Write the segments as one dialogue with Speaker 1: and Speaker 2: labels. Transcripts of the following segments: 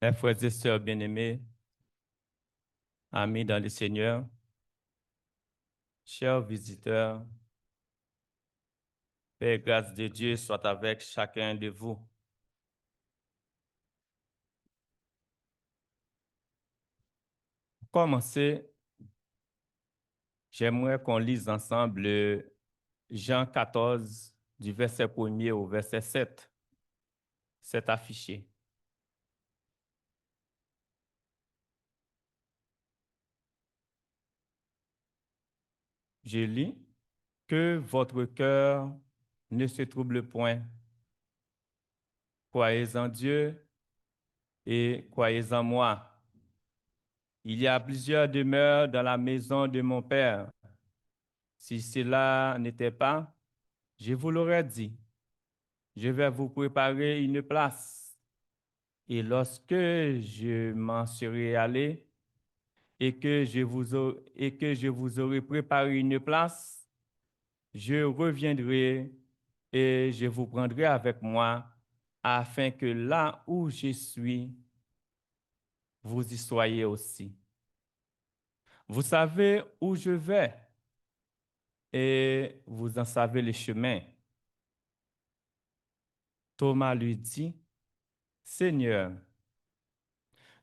Speaker 1: Mes frères et sœurs bien-aimés, amis dans le Seigneur, chers visiteurs, paix et grâce de Dieu soit avec chacun de vous. Pour commencer, j'aimerais qu'on lise ensemble Jean 14, du verset 1er au verset 7. C'est affiché. Je lis, que votre cœur ne se trouble point. Croyez en Dieu et croyez en moi. Il y a plusieurs demeures dans la maison de mon Père. Si cela n'était pas, je vous l'aurais dit. Je vais vous préparer une place. Et lorsque je m'en serai allé et que je vous aurai préparé une place, je reviendrai et je vous prendrai avec moi, afin que là où je suis, vous y soyez aussi. Vous savez où je vais et vous en savez le chemin. Thomas lui dit, Seigneur,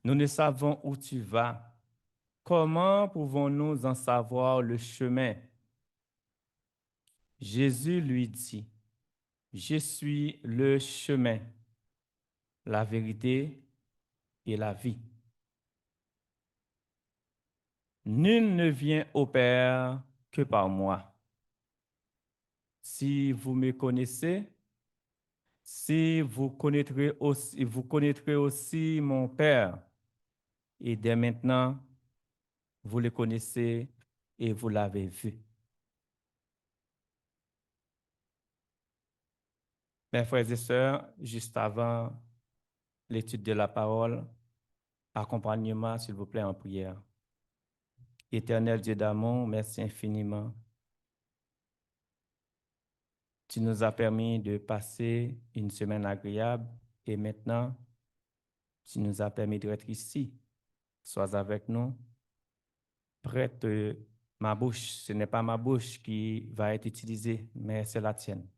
Speaker 1: nous ne savons où tu vas. Comment pouvons-nous en savoir le chemin? Jésus lui dit, je suis le chemin, la vérité et la vie. Nul ne vient au Père que par moi. Si vous me connaissez, si vous connaîtrez aussi mon Père. Et dès maintenant, vous le connaissez et vous l'avez vu. Mes frères et sœurs, juste avant l'étude de la parole, accompagnez-moi, s'il vous plaît, en prière. Éternel Dieu d'amour, merci infiniment. Tu nous as permis de passer une semaine agréable et maintenant, tu nous as permis d'être ici. Sois avec nous. Prête ma bouche. Ce n'est pas ma bouche qui va être utilisée, mais c'est la tienne.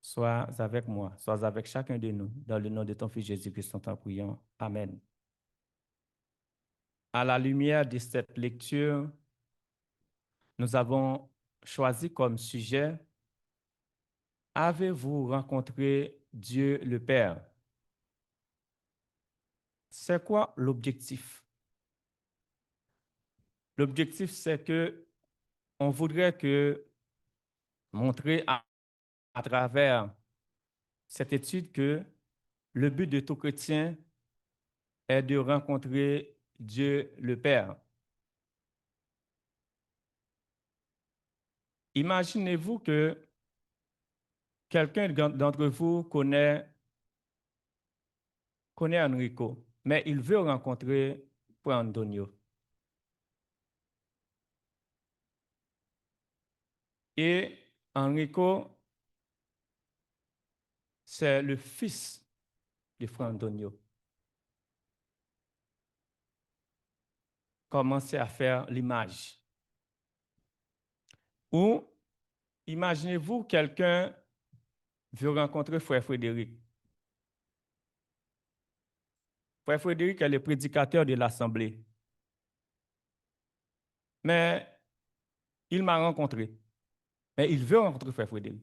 Speaker 1: Sois avec moi, sois avec chacun de nous. Dans le nom de ton Fils Jésus-Christ, nous t'en prions. Amen. À la lumière de cette lecture, nous avons choisi comme sujet « Avez-vous rencontré Dieu le Père ?» C'est quoi l'objectif? L'objectif, c'est que on voudrait montrer à travers cette étude que le but de tout chrétien est de rencontrer Dieu le Père. Imaginez-vous que quelqu'un d'entre vous connaît Enrico, mais il veut rencontrer Frère Antonio. Et Enrico, c'est le fils de Frère Antonio. Commencez à faire l'image. Ou imaginez-vous quelqu'un veut rencontrer Frère Frédéric. Frère Frédéric est le prédicateur de l'Assemblée. Mais il m'a rencontré. Mais il veut rencontrer Frère Frédéric.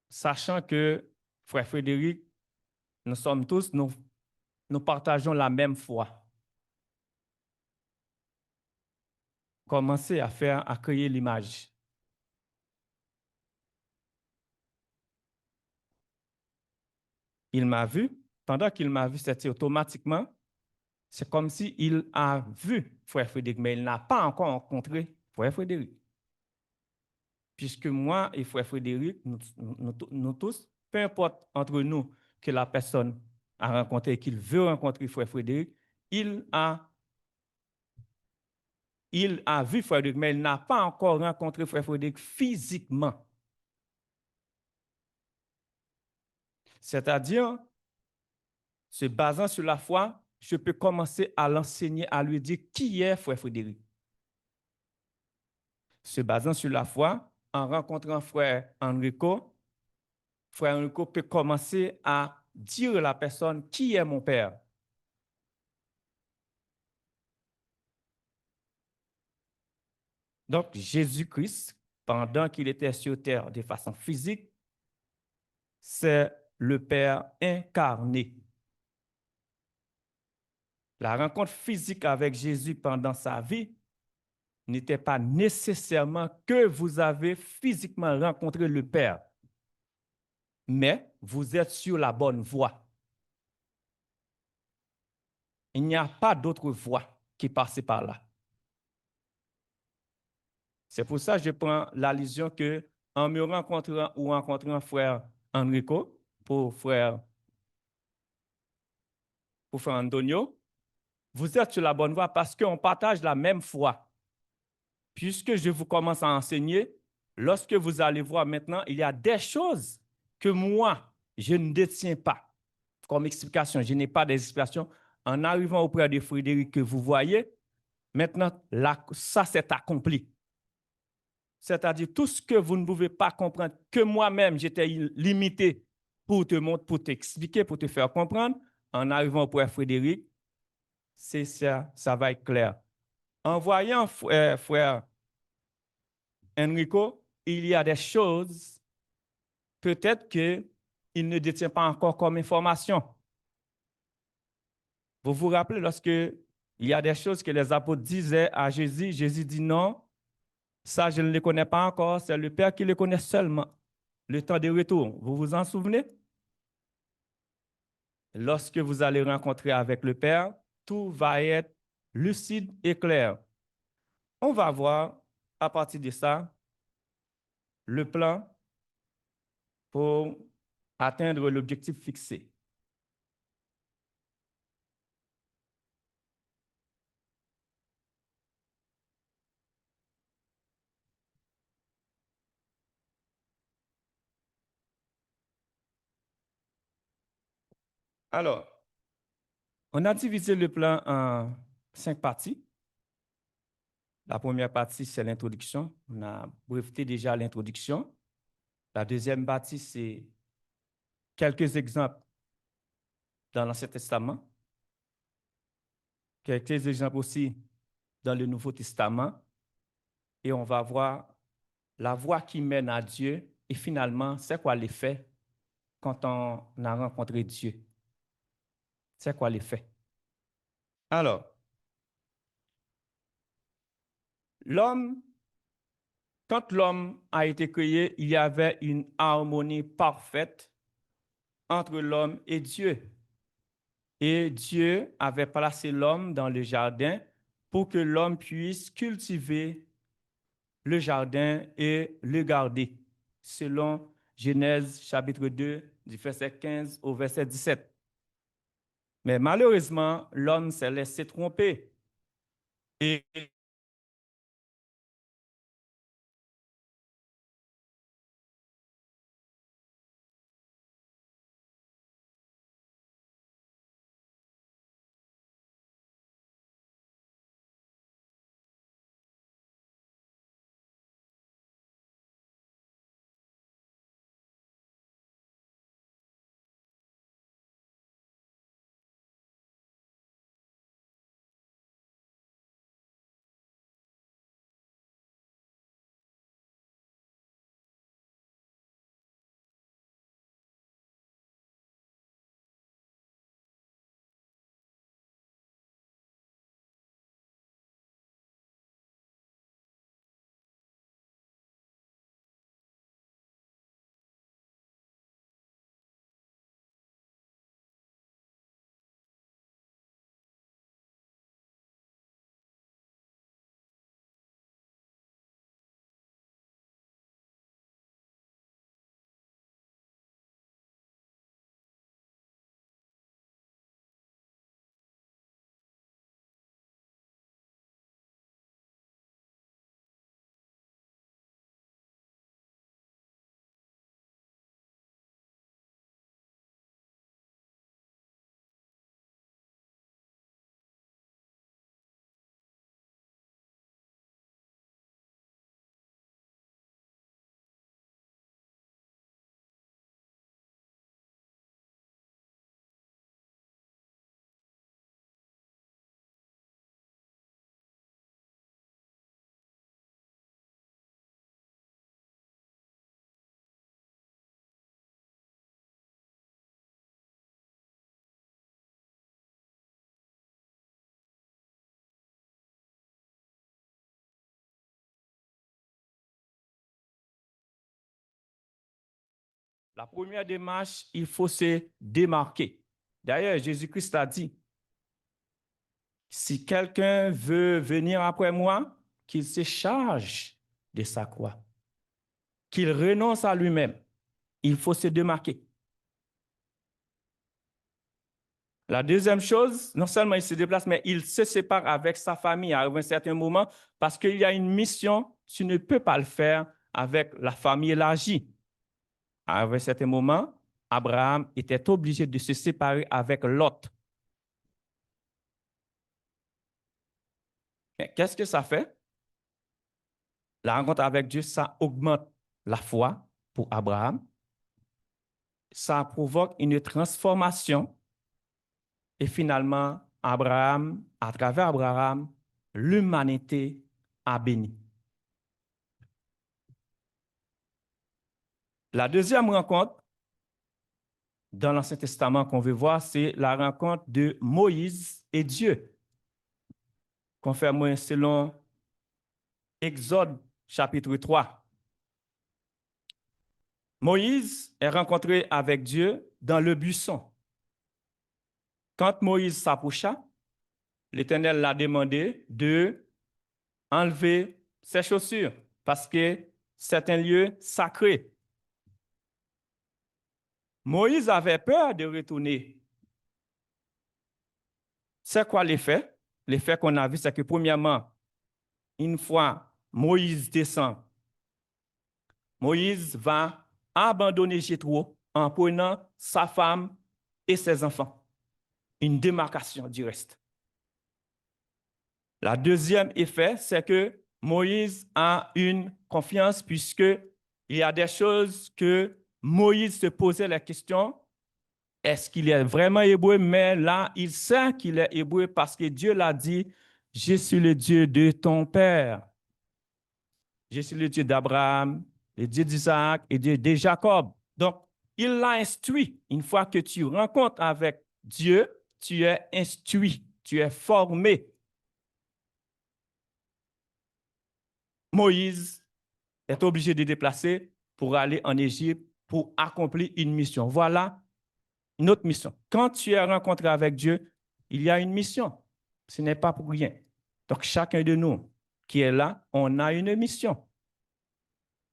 Speaker 1: Sachant que Frère Frédéric, nous partageons la même foi. Commencez à créer l'image. Il m'a vu. Pendant qu'il m'a vu, c'était automatiquement, c'est comme s'il a vu Frère Frédéric, mais il n'a pas encore rencontré Frère Frédéric. Puisque moi et Frère Frédéric, nous tous, peu importe entre nous que la personne a rencontré et qu'il veut rencontrer Frère Frédéric, il a vu Frère Frédéric, mais il n'a pas encore rencontré Frère Frédéric physiquement. C'est-à-dire, Se basant sur la foi, je peux commencer à l'enseigner, à lui dire qui est frère Frédéric. Se basant sur la foi, en rencontrant frère Enrico peut commencer à dire à la personne qui est mon père. Donc, Jésus-Christ, pendant qu'il était sur terre de façon physique, c'est le Père incarné. La rencontre physique avec Jésus pendant sa vie n'était pas nécessairement que vous avez physiquement rencontré le Père, mais vous êtes sur la bonne voie. Il n'y a pas d'autre voie qui passe par là. C'est pour ça que je prends l'allusion que en me rencontrant ou rencontrant frère Enrico pour frère Antonio, vous êtes sur la bonne voie parce qu'on partage la même foi. Puisque je vous commence à enseigner, lorsque vous allez voir maintenant, il y a des choses que moi, je ne détiens pas comme explication. Je n'ai pas d'explication. En arrivant auprès de Frédéric que vous voyez, maintenant, là, ça s'est accompli. C'est-à-dire tout ce que vous ne pouvez pas comprendre, que moi-même, j'étais limité pour te montrer, pour t'expliquer, pour te faire comprendre, en arrivant auprès de Frédéric, c'est ça, ça va être clair. En voyant frère Enrico, il y a des choses peut-être qu'il ne détient pas encore comme information. Vous vous rappelez lorsque il y a des choses que les apôtres disaient à Jésus, Jésus dit non, ça je ne le connais pas encore, c'est le Père qui le connaît seulement. Le temps de retour, vous vous en souvenez? Lorsque vous allez rencontrer avec le Père, tout va être lucide et clair. On va voir à partir de ça le plan pour atteindre l'objectif fixé. Alors, on a divisé le plan en 5 parties. La première partie, c'est l'introduction. On a breveté déjà l'introduction. La deuxième partie, c'est quelques exemples dans l'Ancien Testament, quelques exemples aussi dans le Nouveau Testament. Et on va voir la voie qui mène à Dieu et finalement, c'est quoi l'effet quand on a rencontré Dieu. C'est quoi l'effet? Alors, l'homme, quand l'homme a été créé, il y avait une harmonie parfaite entre l'homme et Dieu. Et Dieu avait placé l'homme dans le jardin pour que l'homme puisse cultiver le jardin et le garder, selon Genèse chapitre 2, du verset 15 au verset 17. Mais malheureusement, l'homme s'est laissé tromper et La première démarche, il faut se démarquer. D'ailleurs, Jésus-Christ a dit, si quelqu'un veut venir après moi, qu'il se charge de sa croix, qu'il renonce à lui-même. Il faut se démarquer. La deuxième chose, non seulement il se déplace, mais il se sépare avec sa famille à un certain moment parce qu'il y a une mission, tu ne peux pas le faire avec la famille élargie. À un certain moment, Abraham était obligé de se séparer avec Lot. Qu'est-ce que ça fait? La rencontre avec Dieu, ça augmente la foi pour Abraham. Ça provoque une transformation. Et finalement, Abraham, à travers Abraham, l'humanité a béni. La deuxième rencontre dans l'Ancien Testament qu'on veut voir, c'est la rencontre de Moïse et Dieu. Confirmé selon Exode chapitre 3. Moïse est rencontré avec Dieu dans le buisson. Quand Moïse s'approcha, l'Éternel l'a demandé de enlever ses chaussures parce que c'est un lieu sacré. Moïse avait peur de retourner. C'est quoi l'effet? L'effet qu'on a vu, c'est que premièrement, une fois Moïse descend, Moïse va abandonner Jéthro en prenant sa femme et ses enfants. Une démarcation du reste. La deuxième effet, c'est que Moïse a une confiance puisque il y a des choses que Moïse se posait la question, est-ce qu'il est vraiment hébreu? Mais là, il sait qu'il est hébreu parce que Dieu l'a dit, je suis le Dieu de ton père. Je suis le Dieu d'Abraham, le Dieu d'Isaac et Dieu de Jacob. Donc, il l'a instruit. Une fois que tu rencontres avec Dieu, tu es instruit, tu es formé. Moïse est obligé de déplacer pour aller en Égypte pour accomplir une mission. Voilà une autre mission. Quand tu es rencontré avec Dieu, il y a une mission. Ce n'est pas pour rien. Donc, chacun de nous qui est là, on a une mission.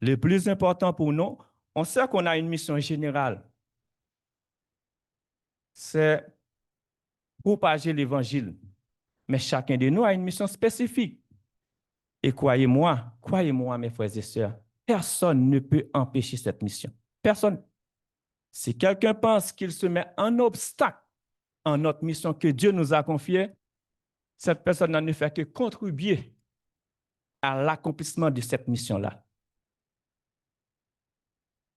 Speaker 1: Le plus important pour nous, on sait qu'on a une mission générale. C'est propager l'évangile. Mais chacun de nous a une mission spécifique. Et croyez-moi, mes frères et sœurs, personne ne peut empêcher cette mission. Personne. Si quelqu'un pense qu'il se met un obstacle en notre mission que Dieu nous a confiée, cette personne ne fait que contribuer à l'accomplissement de cette mission-là.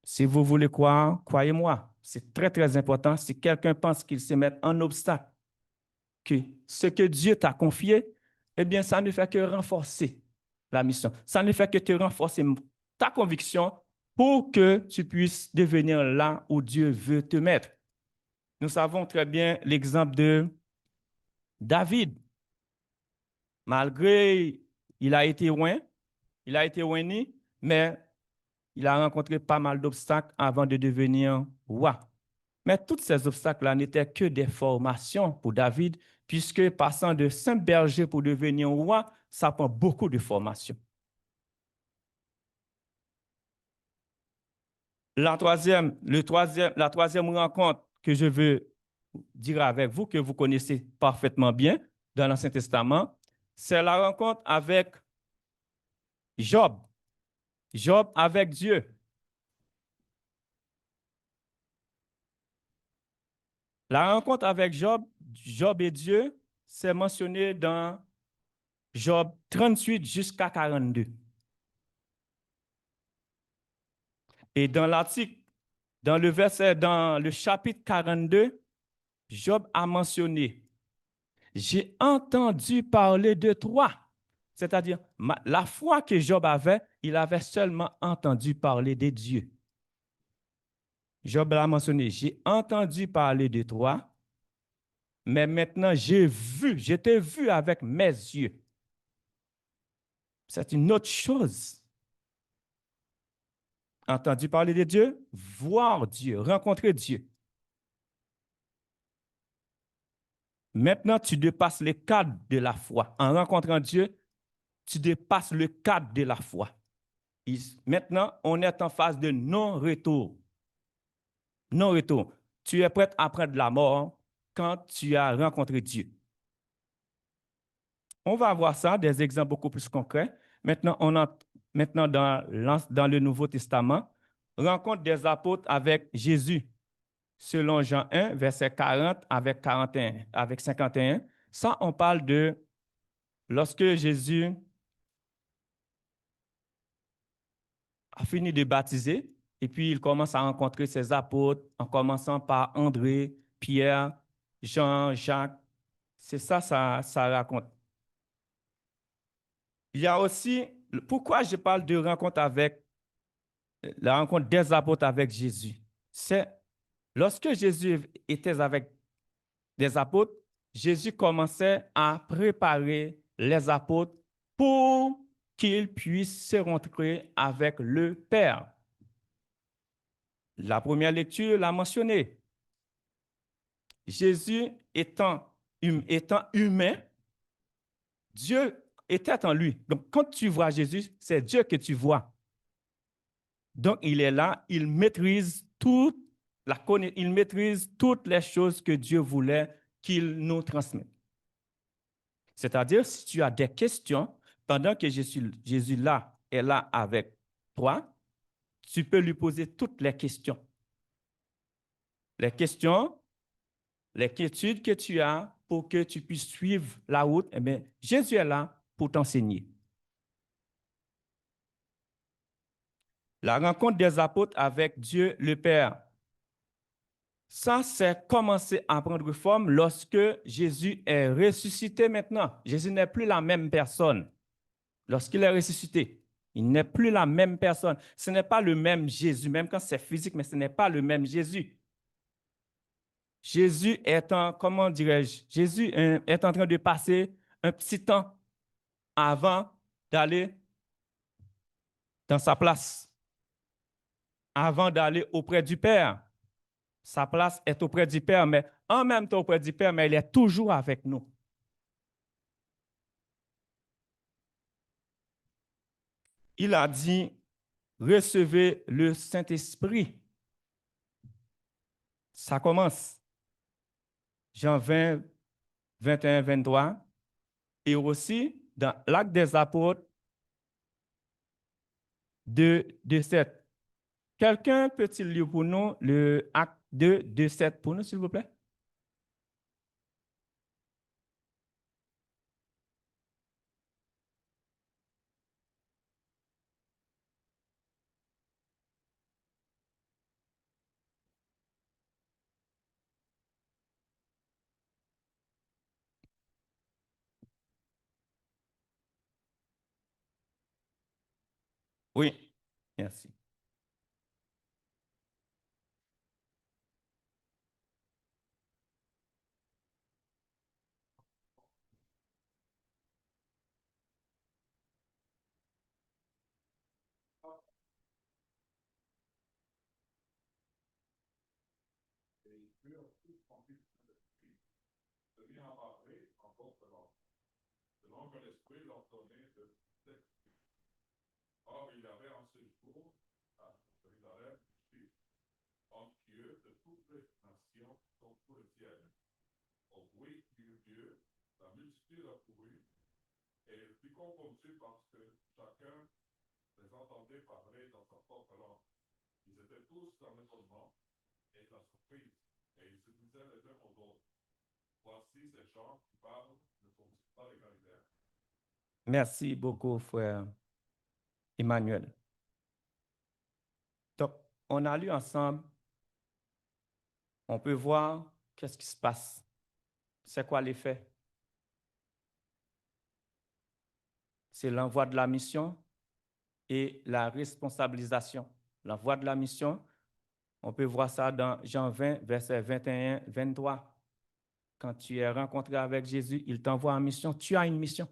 Speaker 1: Si vous voulez croire, croyez-moi, c'est très, très important. Si quelqu'un pense qu'il se met un obstacle, que ce que Dieu t'a confié, eh bien, ça ne fait que renforcer la mission. Ça ne fait que te renforcer ta conviction pour que tu puisses devenir là où Dieu veut te mettre. Nous savons très bien l'exemple de David. Malgré il a été loin, il a été oigné, mais il a rencontré pas mal d'obstacles avant de devenir roi. Mais tous ces obstacles-là n'étaient que des formations pour David, puisque passant de simple berger pour devenir roi, ça prend beaucoup de formation. La troisième rencontre que je veux dire avec vous, que vous connaissez parfaitement bien dans l'Ancien Testament, c'est la rencontre avec Job. Job avec Dieu. La rencontre avec Job, Job et Dieu, c'est mentionné dans Job 38 jusqu'à 42. Et dans l'article, dans le chapitre 42, Job a mentionné, j'ai entendu parler de toi. C'est-à-dire, la foi que Job avait, il avait seulement entendu parler de Dieu. Job a mentionné, j'ai entendu parler de toi, mais maintenant je t'ai vu avec mes yeux. C'est une autre chose. Entendu parler de Dieu, voir Dieu, rencontrer Dieu. Maintenant, tu dépasses le cadre de la foi. En rencontrant Dieu, tu dépasses le cadre de la foi. Maintenant, on est en phase de non-retour. Non-retour. Tu es prêt à prendre la mort quand tu as rencontré Dieu. On va voir ça, des exemples beaucoup plus concrets. Maintenant, maintenant dans le Nouveau Testament, rencontre des apôtres avec Jésus, selon Jean 1, verset 40 avec 41, avec 51. Ça, on parle de lorsque Jésus a fini de baptiser, et puis il commence à rencontrer ses apôtres, en commençant par André, Pierre, Jean, Jacques. C'est ça, ça raconte. Il y a aussi, pourquoi je parle de rencontre avec, la rencontre des apôtres avec Jésus? C'est lorsque Jésus était avec des apôtres, Jésus commençait à préparer les apôtres pour qu'ils puissent se rencontrer avec le Père. La première lecture l'a mentionné. Jésus étant humain, Dieu était en lui. Donc, quand tu vois Jésus, c'est Dieu que tu vois. Donc, il est là, il maîtrise il maîtrise toutes les choses que Dieu voulait qu'il nous transmette. C'est-à-dire, si tu as des questions, pendant que Jésus là est là avec toi, tu peux lui poser toutes les questions. Les questions, les quiétudes que tu as pour que tu puisses suivre la route, eh bien, Jésus est là pour t'enseigner. La rencontre des apôtres avec Dieu le Père. Ça, c'est commencé à prendre forme lorsque Jésus est ressuscité maintenant. Jésus n'est plus la même personne. Lorsqu'il est ressuscité, il n'est plus la même personne. Ce n'est pas le même Jésus, même quand c'est physique, mais ce n'est pas le même Jésus. Jésus est en, comment dirais-je, Jésus est en train de passer un petit temps avant d'aller dans sa place, avant d'aller auprès du Père. Sa place est auprès du Père, mais en même temps auprès du Père, mais il est toujours avec nous. Il a dit, recevez le Saint-Esprit. Ça commence. Jean 20, 21, 23. Et aussi, dans l'Acte des Apôtres 2, 2, 7. Quelqu'un peut-il lire pour nous le Acte 2, 2, 7 pour nous, s'il vous plaît? Oui, merci. Or, il y avait en ce jour, à Jérusalem, en Dieu de toutes les nations sont pour le ciel. Au bruit du Dieu, la multitude accourut, et il fut confondu parce que chacun les entendait parler dans sa propre langue. Ils étaient tous en étonnement et en surprise, et ils se disaient les uns aux autres, voici ces gens qui parlent ne sont-ils pas les Galiléens? Merci beaucoup, frère Emmanuel. Donc, on a lu ensemble, on peut voir qu'est-ce qui se passe. C'est quoi l'effet? C'est l'envoi de la mission et la responsabilisation. L'envoi de la mission, on peut voir ça dans Jean 20, verset 21, 23. Quand tu es rencontré avec Jésus, il t'envoie en mission. Tu as une mission.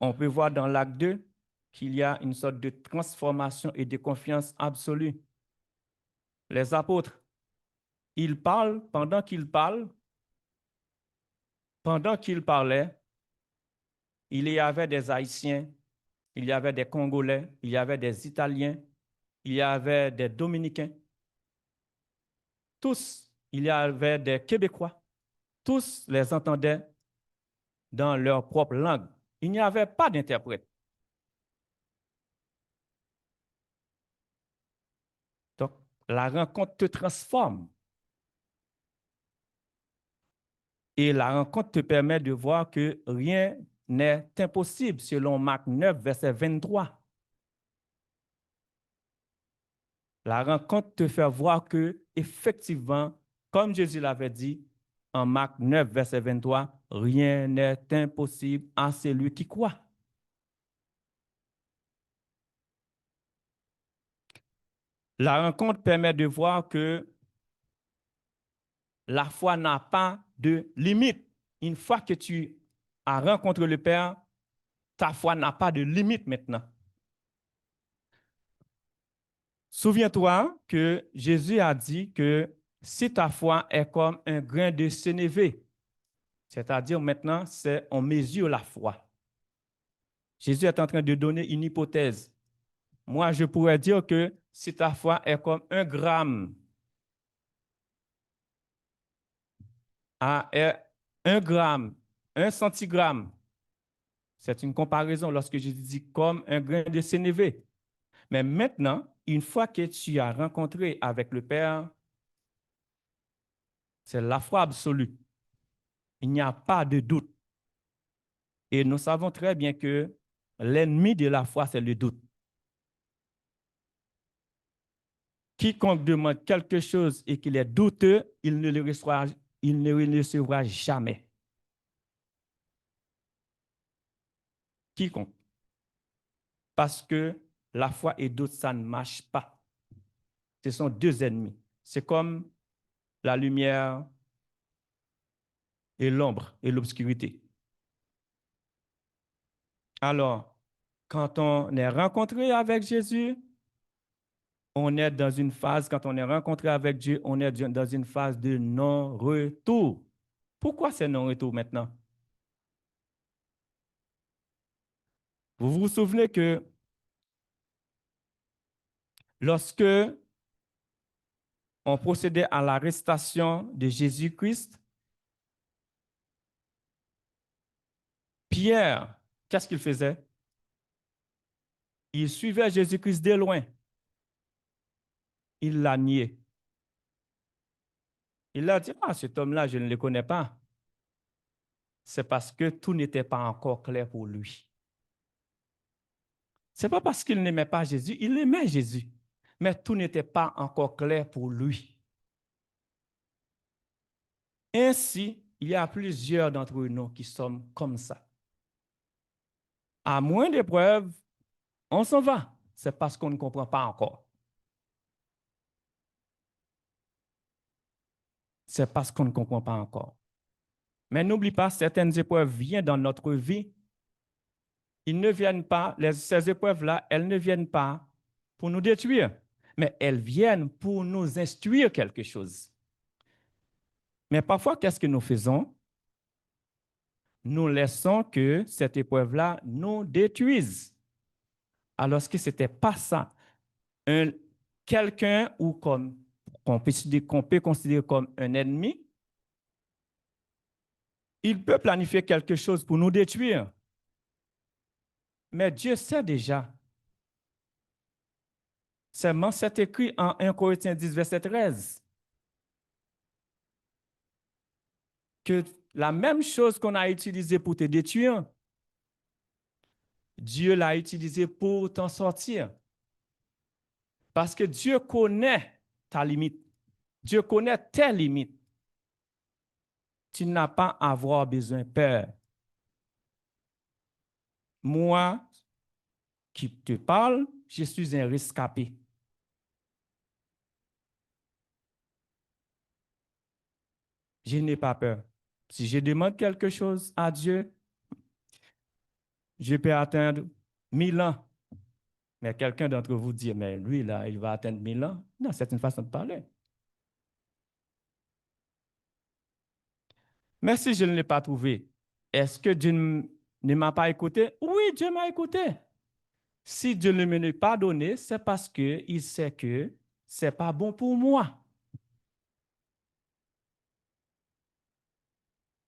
Speaker 1: On peut voir dans l'acte 2, qu'il y a une sorte de transformation et de confiance absolue. Les apôtres, ils parlent, pendant qu'ils parlaient, il y avait des Haïtiens, il y avait des Congolais, il y avait des Italiens, il y avait des Dominicains, tous, il y avait des Québécois, tous les entendaient dans leur propre langue. Il n'y avait pas d'interprète. Donc, la rencontre te transforme. Et la rencontre te permet de voir que rien n'est impossible, selon Marc 9, verset 23. La rencontre te fait voir que, effectivement, comme Jésus l'avait dit en Marc 9, verset 23, rien n'est impossible à celui qui croit. La rencontre permet de voir que la foi n'a pas de limite. Une fois que tu as rencontré le Père, ta foi n'a pas de limite maintenant. Souviens-toi que Jésus a dit que si ta foi est comme un grain de sénévé, c'est-à-dire maintenant, on mesure la foi. Jésus est en train de donner une hypothèse. Moi, je pourrais dire que si ta foi est comme 1 gramme, 1 gramme, 1 centigramme, c'est une comparaison lorsque je dis comme un grain de sénévé. Mais maintenant, une fois que tu as rencontré avec le Père, c'est la foi absolue. Il n'y a pas de doute. Et nous savons très bien que l'ennemi de la foi, c'est le doute. Quiconque demande quelque chose et qu'il est douteux, il ne le recevra jamais. Quiconque. Parce que la foi et doute, ça ne marche pas. Ce sont deux ennemis. C'est comme la lumière et l'ombre et l'obscurité. Alors, quand on est rencontré avec Jésus, on est dans une phase, quand on est rencontré avec Dieu, on est dans une phase de non-retour. Pourquoi c'est non-retour maintenant? Vous vous souvenez que lorsque on procédait à l'arrestation de Jésus-Christ, Pierre, qu'est-ce qu'il faisait? Il suivait Jésus-Christ de loin. Il l'a nié. Il a dit, ah, cet homme-là, je ne le connais pas. C'est parce que tout n'était pas encore clair pour lui. Ce n'est pas parce qu'il n'aimait pas Jésus, il aimait Jésus. Mais tout n'était pas encore clair pour lui. Ainsi, il y a plusieurs d'entre nous qui sommes comme ça. À moins d'épreuves, on s'en va. C'est parce qu'on ne comprend pas encore. C'est parce qu'on ne comprend pas encore. Mais n'oublie pas, certaines épreuves viennent dans notre vie. Ils ne viennent pas, ces épreuves-là, elles ne viennent pas pour nous détruire, mais elles viennent pour nous instruire quelque chose. Mais parfois, qu'est-ce que nous faisons? Nous laissons que cette épreuve-là nous détruise. Alors que ce n'était pas ça. Quelqu'un ou qu'on peut considérer comme un ennemi, il peut planifier quelque chose pour nous détruire. Mais Dieu sait déjà. C'est écrit en 1 Corinthiens 10, verset 13. Que la même chose qu'on a utilisée pour te détruire, Dieu l'a utilisée pour t'en sortir. Parce que Dieu connaît ta limite. Dieu connaît tes limites. Tu n'as pas à avoir besoin de peur. Moi, qui te parle, je suis un rescapé. Je n'ai pas peur. Si je demande quelque chose à Dieu, je peux attendre 1000 ans Mais quelqu'un d'entre vous dit, mais lui, là, il va atteindre 1000 ans. Non, c'est une façon de parler. Mais si je ne l'ai pas trouvé, est-ce que Dieu ne m'a pas écouté? Oui, Dieu m'a écouté. Si Dieu ne me l'a pas donné, c'est parce qu'il sait que ce n'est pas bon pour moi.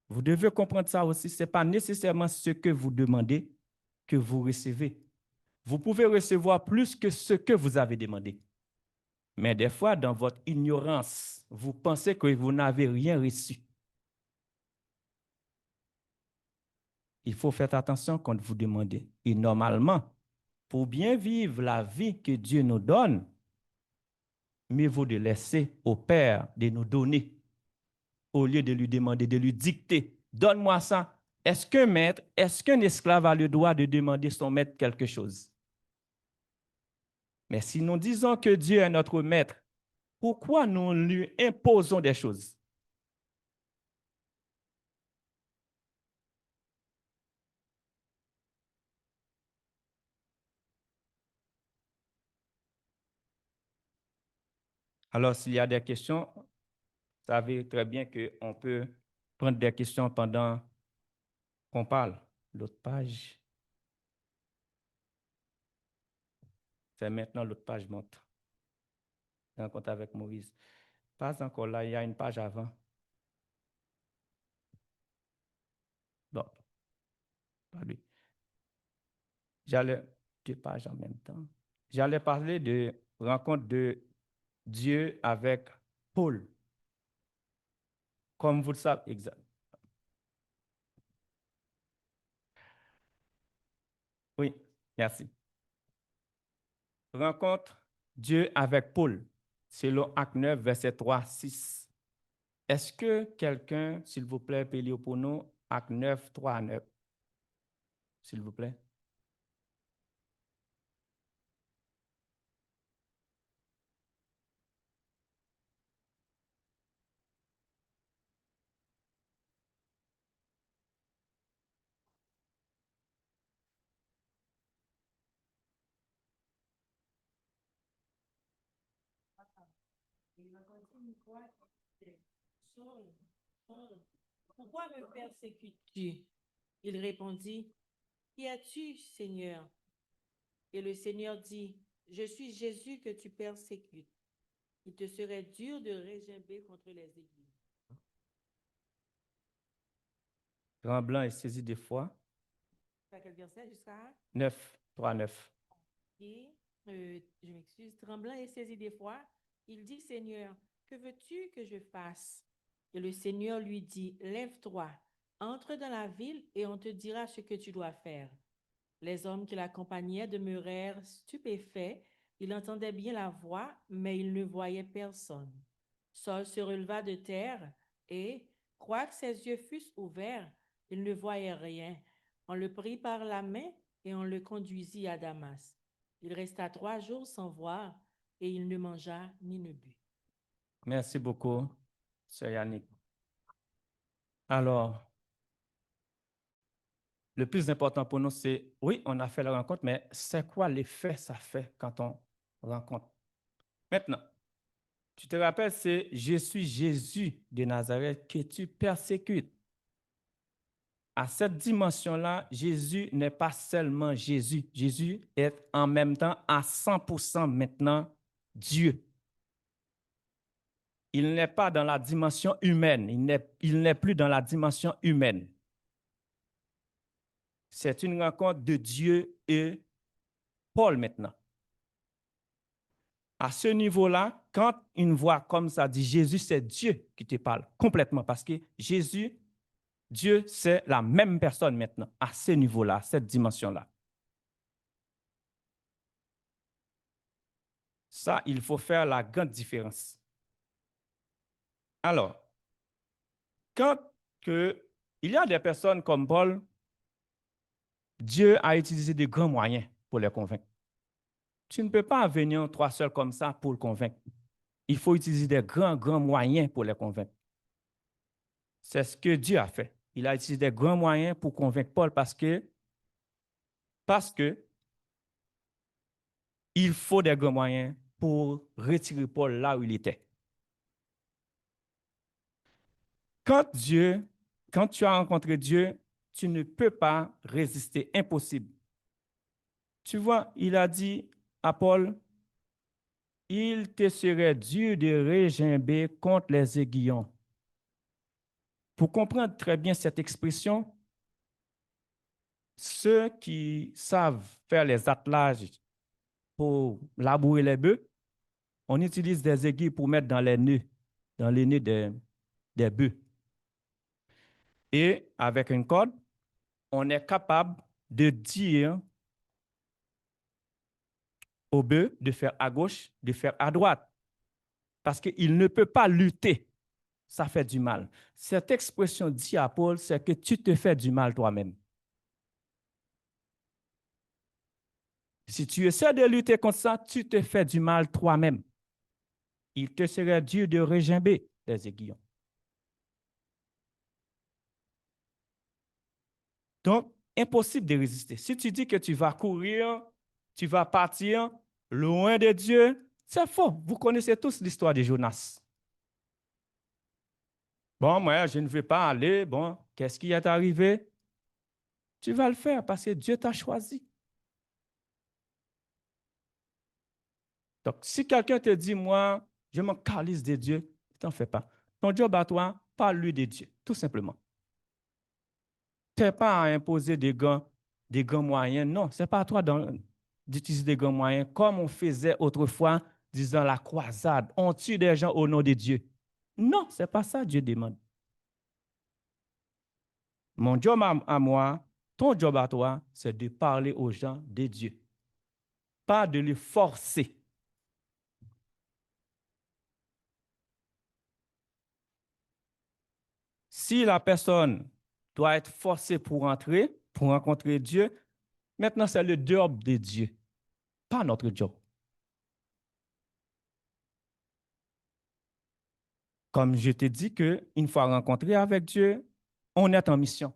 Speaker 1: Vous devez comprendre ça aussi. Ce n'est pas nécessairement ce que vous demandez que vous recevez. Vous pouvez recevoir plus que ce que vous avez demandé. Mais des fois, dans votre ignorance, vous pensez que vous n'avez rien reçu. Il faut faire attention quand vous demandez. Et normalement, pour bien vivre la vie que Dieu nous donne, mieux vaut de laisser au Père de nous donner au lieu de lui demander, de lui dicter. Donne-moi ça. Est-ce qu'un maître, est-ce qu'un esclave a le droit de demander son maître quelque chose? Mais si nous disons que Dieu est notre maître, pourquoi nous lui imposons des choses? Alors, s'il y a des questions, vous savez très bien qu'on peut prendre des questions pendant qu'on parle. L'autre page, c'est maintenant l'autre page monte. Rencontre avec Maurice. Pas encore là, il y a une page avant. Bon, pas lui. J'allais, deux pages en même temps. J'allais parler de rencontre de Dieu avec Paul. Comme vous le savez, exact. Oui, merci. Rencontre Dieu avec Paul, selon Acte 9, verset 3, 6. Est-ce que quelqu'un, s'il vous plaît, peut lire pour nous Acte 9, 3 à 9, s'il vous plaît?
Speaker 2: Saul, Saul, pourquoi me persécutes-tu? Il répondit, qui es-tu, Seigneur? Et le Seigneur dit, je suis Jésus que tu persécutes. Il te serait dur de régimber contre les églises.
Speaker 1: Tremblant et saisi de foi.
Speaker 2: C'est à quel verset jusqu'à?
Speaker 1: 9, 3, 9.
Speaker 2: Et, je m'excuse, tremblant et saisi d'effroi, il dit, Seigneur, que veux-tu que je fasse? Et le Seigneur lui dit, lève-toi, entre dans la ville et on te dira ce que tu dois faire. Les hommes qui l'accompagnaient demeurèrent stupéfaits. Il entendait bien la voix, mais il ne voyait personne. Saul se releva de terre et, quoique ses yeux fussent ouverts, il ne voyait rien. On le prit par la main et on le conduisit à Damas. Il resta 3 jours sans voir et il ne mangea ni ne but.
Speaker 1: Merci beaucoup, Sir Yannick. Alors, le plus important pour nous, c'est, oui, on a fait la rencontre, mais c'est quoi l'effet ça fait quand on rencontre? Maintenant, tu te rappelles, c'est je suis Jésus de Nazareth que tu persécutes. À cette dimension-là, Jésus n'est pas seulement Jésus. Jésus est en même temps à 100% maintenant Dieu. Il n'est pas dans la dimension humaine. Il n'est plus dans la dimension humaine. C'est une rencontre de Dieu et Paul maintenant. À ce niveau-là, quand une voix comme ça dit Jésus, c'est Dieu qui te parle complètement parce que Jésus, Dieu, c'est la même personne maintenant à ce niveau-là, cette dimension-là. Ça, il faut faire la grande différence. Alors, quand il y a des personnes comme Paul, Dieu a utilisé de grands moyens pour les convaincre. Tu ne peux pas venir toi seul comme ça pour le convaincre. Il faut utiliser des grands moyens pour les convaincre. C'est ce que Dieu a fait. Il a utilisé des grands moyens pour convaincre Paul parce que il faut des grands moyens pour retirer Paul là où il était. Quand tu as rencontré Dieu, tu ne peux pas résister, impossible. Tu vois, il a dit à Paul, il te serait dur de régimber contre les aiguillons. Pour comprendre très bien cette expression, ceux qui savent faire les attelages pour labourer les bœufs, on utilise des aiguilles pour mettre dans les nœuds des bœufs. Et avec une corde, on est capable de dire au bœuf de faire à gauche, de faire à droite, parce qu'il ne peut pas lutter. Ça fait du mal. Cette expression dit à Paul, c'est que tu te fais du mal toi-même. Si tu essaies de lutter contre ça, tu te fais du mal toi-même. Il te serait dur de régimber les aiguillons. Donc, impossible de résister. Si tu dis que tu vas courir, tu vas partir loin de Dieu, c'est faux. Vous connaissez tous l'histoire de Jonas. Bon, moi, je ne vais pas aller. Bon, qu'est-ce qui est arrivé? Tu vas le faire parce que Dieu t'a choisi. Donc, si quelqu'un te dit, moi, je m'en calisse de Dieu, ne t'en fais pas. Ton job à toi, parle-lui de Dieu, tout simplement. Tu n'as pas à imposer des grands moyens. Non, ce n'est pas à toi d'utiliser des grands moyens comme on faisait autrefois, disant la croisade. On tue des gens au nom de Dieu. Non, ce n'est pas ça que Dieu demande. Mon job à moi, ton job à toi, c'est de parler aux gens de Dieu, pas de les forcer. Si la personne doit être forcée pour entrer, pour rencontrer Dieu, maintenant c'est le job de Dieu, pas notre job. Comme je t'ai dit qu'une fois rencontré avec Dieu, on est en mission.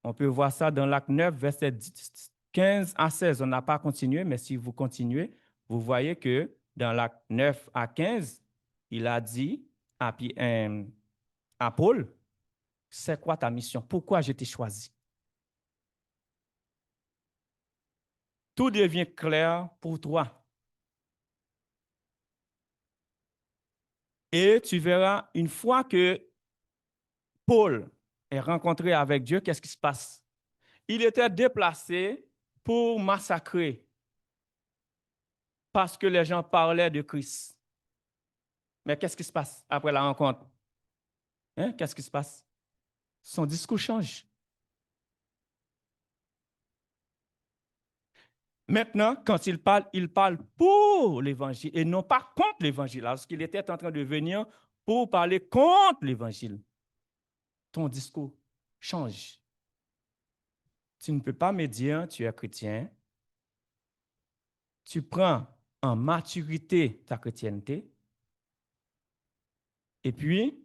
Speaker 1: On peut voir ça dans l'acte 9, verset 15 à 16. On n'a pas continué, mais si vous continuez, vous voyez que dans l'acte 9 à 15, il a dit à Paul, c'est quoi ta mission? Pourquoi je t'ai choisi? Tout devient clair pour toi. Et tu verras, une fois que Paul est rencontré avec Dieu, qu'est-ce qui se passe? Il était déplacé pour massacrer parce que les gens parlaient de Christ. Mais qu'est-ce qui se passe après la rencontre? Hein? Qu'est-ce qui se passe? Son discours change. Maintenant, quand il parle pour l'évangile et non pas contre l'évangile. Lorsqu'il était en train de venir pour parler contre l'évangile, ton discours change. Tu ne peux pas me dire, tu es chrétien, tu prends en maturité ta chrétienté, et puis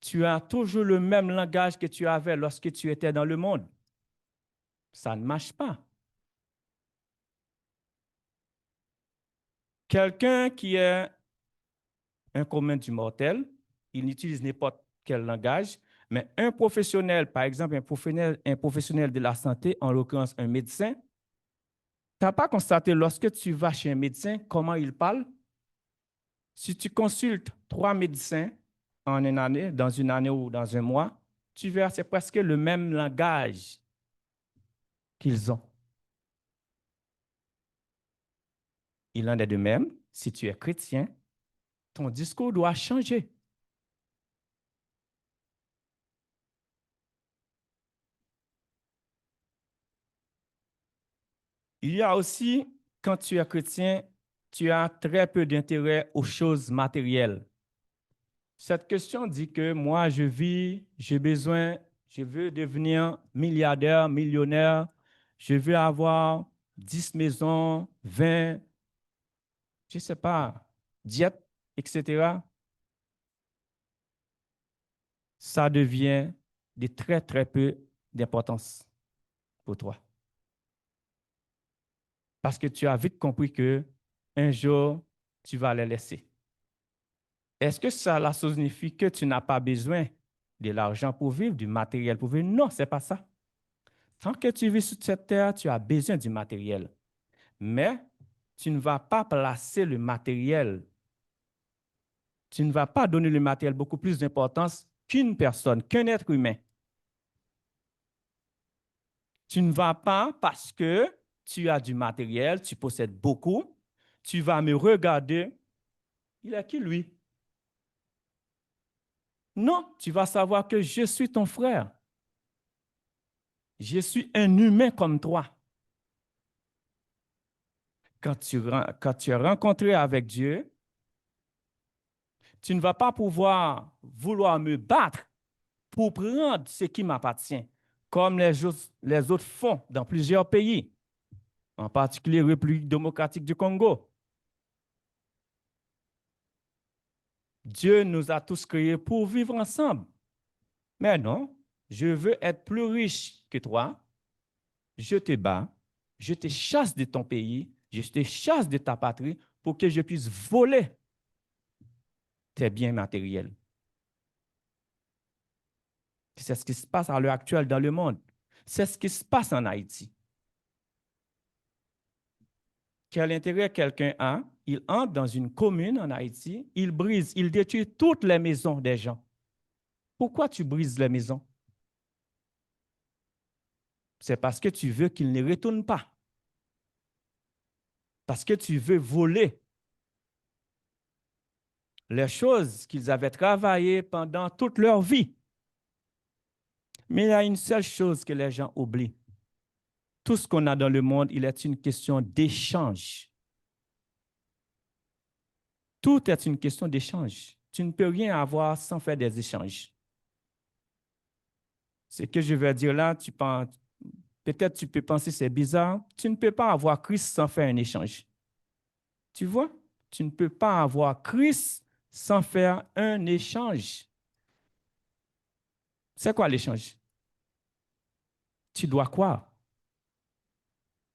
Speaker 1: tu as toujours le même langage que tu avais lorsque tu étais dans le monde. Ça ne marche pas. Quelqu'un qui est un commun du mortel, il n'utilise n'importe quel langage, mais un professionnel, par exemple un professionnel de la santé, en l'occurrence un médecin, tu n'as pas constaté lorsque tu vas chez un médecin comment il parle? Si tu consultes 3 médecins en une année, dans une année ou dans un mois, tu verras, c'est presque le même langage qu'ils ont. Il en est de même, si tu es chrétien, ton discours doit changer. Il y a aussi, quand tu es chrétien, tu as très peu d'intérêt aux choses matérielles. Cette question dit que moi, je vis, j'ai besoin, je veux devenir milliardaire, millionnaire, je veux avoir 10 maisons, 20, je ne sais pas, diète, etc. Ça devient de très, très peu d'importance pour toi. Parce que tu as vite compris que un jour, tu vas les laisser. Est-ce que cela signifie que tu n'as pas besoin de l'argent pour vivre, du matériel pour vivre? Non, ce n'est pas ça. Tant que tu vis sur cette terre, tu as besoin du matériel. Mais tu ne vas pas placer le matériel. Tu ne vas pas donner le matériel beaucoup plus d'importance qu'une personne, qu'un être humain. Tu ne vas pas parce que tu as du matériel, tu possèdes beaucoup, tu vas me regarder, il est qui lui? Non, tu vas savoir que je suis ton frère. Je suis un humain comme toi. Quand tu es rencontré avec Dieu, tu ne vas pas pouvoir vouloir me battre pour prendre ce qui m'appartient, comme les autres font dans plusieurs pays, en particulier République démocratique du Congo. Dieu nous a tous créés pour vivre ensemble. Mais non, je veux être plus riche que toi. Je te bats, je te chasse de ton pays, je te chasse de ta patrie pour que je puisse voler tes biens matériels. C'est ce qui se passe à l'heure actuelle dans le monde. C'est ce qui se passe en Haïti. Quel intérêt quelqu'un a? Il entre dans une commune en Haïti, il brise, il détruit toutes les maisons des gens. Pourquoi tu brises les maisons? C'est parce que tu veux qu'ils ne retournent pas. Parce que tu veux voler les choses qu'ils avaient travaillées pendant toute leur vie. Mais il y a une seule chose que les gens oublient. Tout ce qu'on a dans le monde, il est une question d'échange. Tout est une question d'échange. Tu ne peux rien avoir sans faire des échanges. Ce que je veux dire là, peut-être tu peux penser que c'est bizarre. Tu ne peux pas avoir Christ sans faire un échange. Tu vois? Tu ne peux pas avoir Christ sans faire un échange. C'est quoi l'échange? Tu dois croire.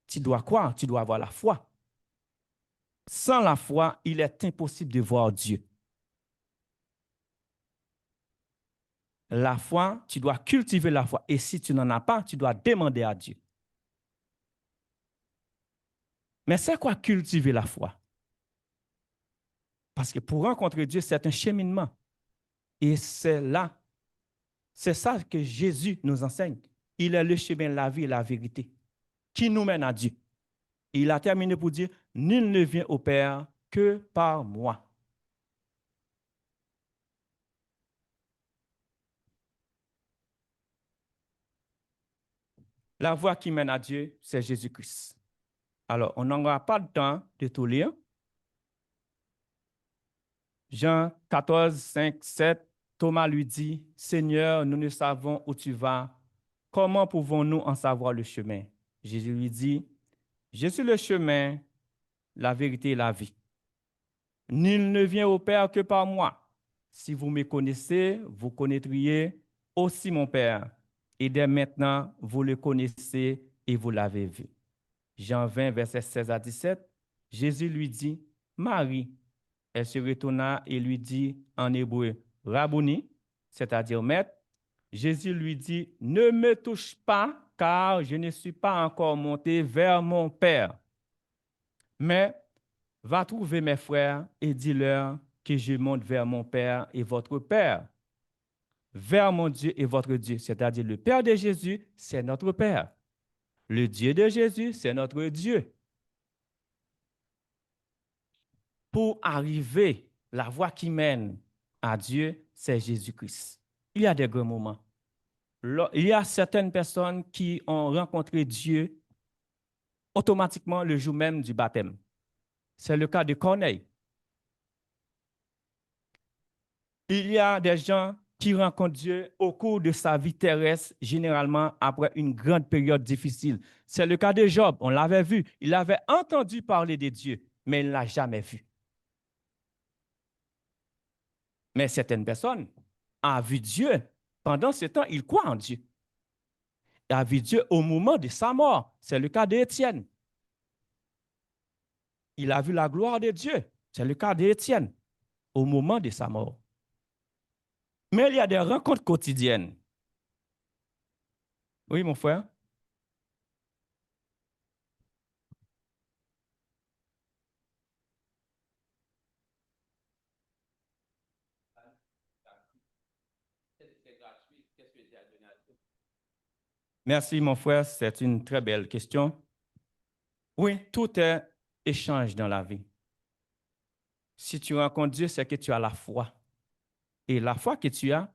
Speaker 1: Tu dois croire, tu dois avoir la foi. Sans la foi, il est impossible de voir Dieu. La foi, tu dois cultiver la foi. Et si tu n'en as pas, tu dois demander à Dieu. Mais c'est quoi cultiver la foi? Parce que pour rencontrer Dieu, c'est un cheminement. Et c'est là, c'est ça que Jésus nous enseigne. Il est le chemin, la vie et la vérité qui nous mène à Dieu. Et il a terminé pour dire, nul ne vient au Père que par moi. La voie qui mène à Dieu, c'est Jésus-Christ. Alors, on n'aura pas le temps de tout lire. Jean 14, 5, 7, Thomas lui dit, « Seigneur, nous ne savons où tu vas. Comment pouvons-nous en savoir le chemin? » Jésus lui dit, « Je suis le chemin, la vérité et la vie. Nul ne vient au Père que par moi. Si vous me connaissez, vous connaîtriez aussi mon Père. Et dès maintenant, vous le connaissez et vous l'avez vu. » Jean 20, versets 16 à 17, Jésus lui dit, « Marie. » Elle se retourna et lui dit en hébreu, « Rabouni », c'est-à-dire maître. Jésus lui dit, « Ne me touche pas, car je ne suis pas encore monté vers mon Père. Mais va trouver mes frères et dis-leur que je monte vers mon Père et votre Père, vers mon Dieu et votre Dieu. » C'est-à-dire le Père de Jésus, c'est notre Père. Le Dieu de Jésus, c'est notre Dieu. Pour arriver, la voie qui mène à Dieu, c'est Jésus-Christ. Il y a des grands moments. Il y a certaines personnes qui ont rencontré Dieu automatiquement le jour même du baptême. C'est le cas de Corneille. Il y a des gens qui rencontrent Dieu au cours de sa vie terrestre, généralement après une grande période difficile. C'est le cas de Job, on l'avait vu. Il avait entendu parler de Dieu, mais il ne l'a jamais vu. Mais certaines personnes ont vu Dieu. Pendant ce temps, ils croient en Dieu. Il a vu Dieu au moment de sa mort. C'est le cas d'Étienne. il a vu la gloire de Dieu. C'est le cas d'Étienne au moment de sa mort. Mais il y a des rencontres quotidiennes. Oui, mon frère? Merci, mon frère. C'est une très belle question. Oui, tout est échange dans la vie. Si tu rencontres Dieu, c'est que tu as la foi. Et la foi que tu as,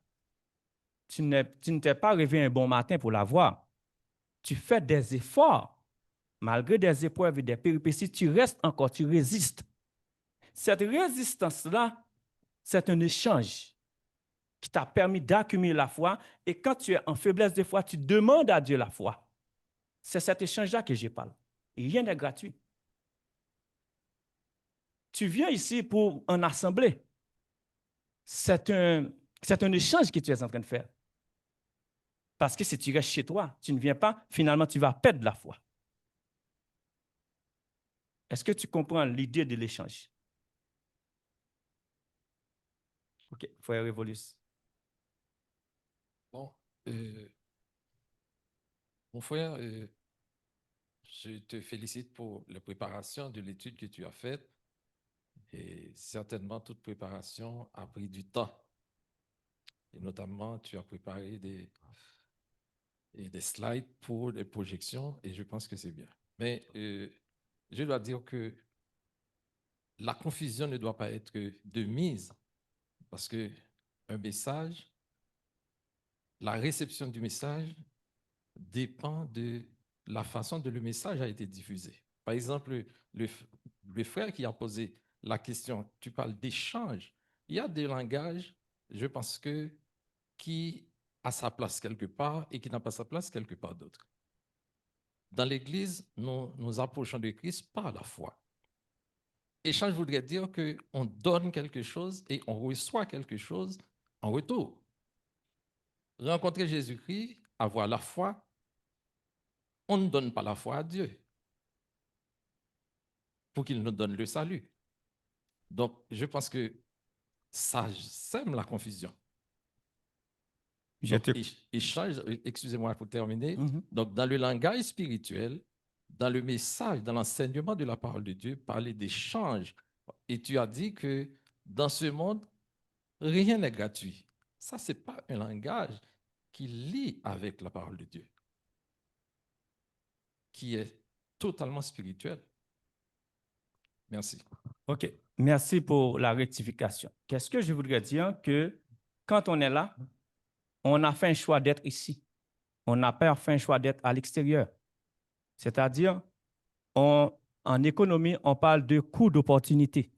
Speaker 1: tu ne t'es pas réveillé un bon matin pour l'avoir. Tu fais des efforts. Malgré des épreuves et des péripéties, tu restes encore, tu résistes. Cette résistance-là, c'est un échange qui t'a permis d'accumuler la foi. Et quand tu es en faiblesse de foi, tu demandes à Dieu la foi. C'est cet échange-là que je parle. Et rien n'est gratuit. Tu viens ici pour une assemblée. C'est un échange que tu es en train de faire. Parce que si tu restes chez toi, tu ne viens pas, finalement, tu vas perdre la foi. Est-ce que tu comprends l'idée de l'échange? OK, frère Révolus.
Speaker 3: Bon, mon frère, je te félicite pour la préparation de l'étude que tu as faite. Et certainement, toute préparation a pris du temps. Et notamment, tu as préparé des slides pour des projections et je pense que c'est bien. Mais je dois dire que la confusion ne doit pas être de mise parce que un message, la réception du message dépend de la façon dont le message a été diffusé. Par exemple, le frère qui a posé la question, tu parles d'échange. Il y a des langages, je pense qui a sa place quelque part et qui n'a pas sa place quelque part d'autre. Dans l'Église, nous approchons de Christ par la foi. Échange voudrait dire qu'on donne quelque chose et on reçoit quelque chose en retour. Rencontrer Jésus-Christ, avoir la foi, on ne donne pas la foi à Dieu pour qu'il nous donne le salut. Donc, je pense que ça sème la confusion. Donc, échange, excusez-moi pour terminer. Donc, dans le langage spirituel, dans le message, dans l'enseignement de la parole de Dieu, parler d'échange. Et tu as dit que dans ce monde, rien n'est gratuit. Ça, ce n'est pas un langage qui lie avec la parole de Dieu, qui est totalement spirituel. Merci.
Speaker 1: OK. Merci pour la rectification. Qu'est-ce que je voudrais dire? Que quand on est là, on a fait un choix d'être ici. On n'a pas fait un choix d'être à l'extérieur. C'est-à-dire, en économie, on parle de coût d'opportunité.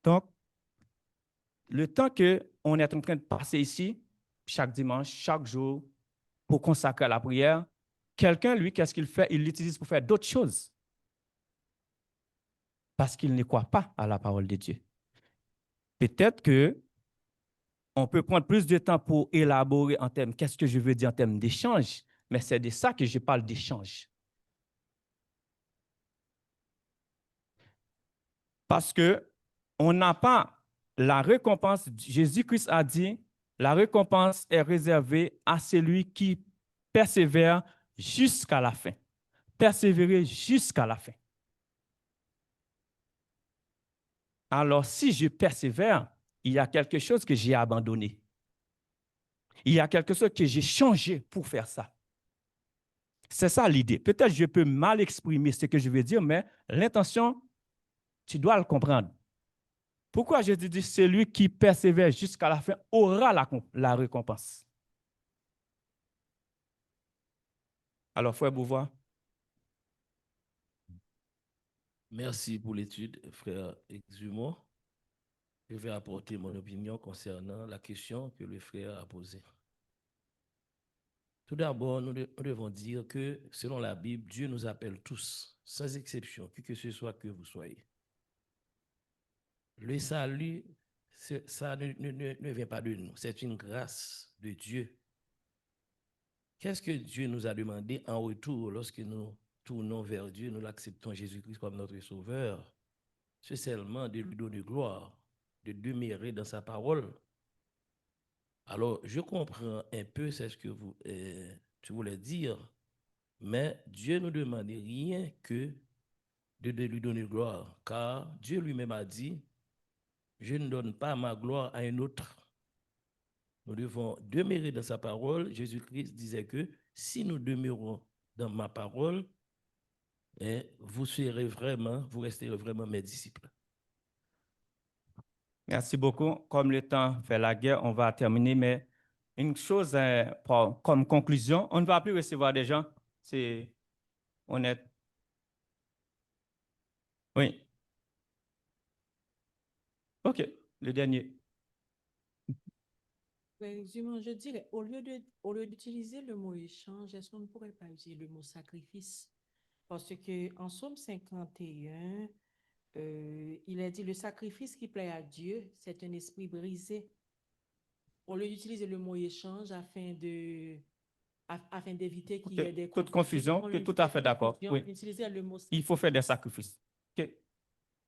Speaker 1: Donc, le temps qu'on est en train de passer ici, chaque dimanche, chaque jour, pour consacrer à la prière, quelqu'un, lui, qu'est-ce qu'il fait? Il l'utilise pour faire d'autres choses. Parce qu'il ne croit pas à la parole de Dieu. Peut-être que on peut prendre plus de temps pour élaborer en termes, qu'est-ce que je veux dire en termes d'échange, mais c'est de ça que je parle d'échange. Parce que on n'a pas la récompense. Jésus-Christ a dit, la récompense est réservée à celui qui persévère jusqu'à la fin. Persévérer jusqu'à la fin. Alors, si je persévère, il y a quelque chose que j'ai abandonné. Il y a quelque chose que j'ai changé pour faire ça. C'est ça l'idée. Peut-être que je peux mal exprimer ce que je veux dire, mais l'intention, tu dois le comprendre. Pourquoi je te dis celui qui persévère jusqu'à la fin aura la récompense? Alors, frère Beauvoir.
Speaker 4: Merci pour l'étude, frère Exumont. Je vais apporter mon opinion concernant la question que le frère a posée. Tout d'abord, nous devons dire que, selon la Bible, Dieu nous appelle tous, sans exception, qui que ce soit que vous soyez. Le salut, ça ne vient pas de nous, c'est une grâce de Dieu. Qu'est-ce que Dieu nous a demandé en retour lorsque nous tournons vers Dieu, nous l'acceptons Jésus-Christ comme notre Sauveur, c'est seulement de lui donner gloire, de demeurer dans sa parole. Alors, je comprends un peu c'est ce que tu voulais dire, mais Dieu ne demande rien que de lui donner gloire, car Dieu lui-même a dit, je ne donne pas ma gloire à un autre. Nous devons demeurer dans sa parole. Jésus-Christ disait que si nous demeurons dans ma parole, vous resterez vraiment mes disciples.
Speaker 1: Merci beaucoup. Comme le temps fait la guerre, on va terminer, mais une chose comme conclusion, on ne va plus recevoir des gens, c'est honnête. Oui. OK, le dernier.
Speaker 2: Résumons, je dirais, au lieu d'utiliser le mot échange, est-ce qu'on ne pourrait pas utiliser le mot sacrifice? Parce que en Somme 51, il est dit, le sacrifice qui plaît à Dieu, c'est un esprit brisé. Au lieu d'utiliser le mot échange afin d'éviter qu'il y ait des
Speaker 1: Toute confusion, que tout à fait d'accord. Oui.
Speaker 2: Utiliser le mot
Speaker 1: Il faut faire des sacrifices. OK,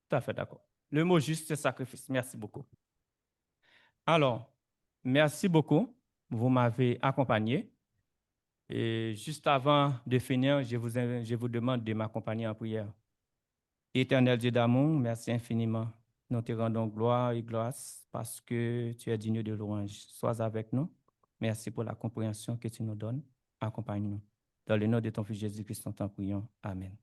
Speaker 1: tout à fait d'accord. Le mot juste, c'est sacrifice. Merci beaucoup. Alors, merci beaucoup. Vous m'avez accompagné. Et juste avant de finir, je vous demande de m'accompagner en prière. Éternel Dieu d'amour, merci infiniment. Nous te rendons gloire et grâce parce que tu es digne de louange. Sois avec nous. Merci pour la compréhension que tu nous donnes. Accompagne-nous. Dans le nom de ton Fils Jésus-Christ, nous t'en prions. Amen.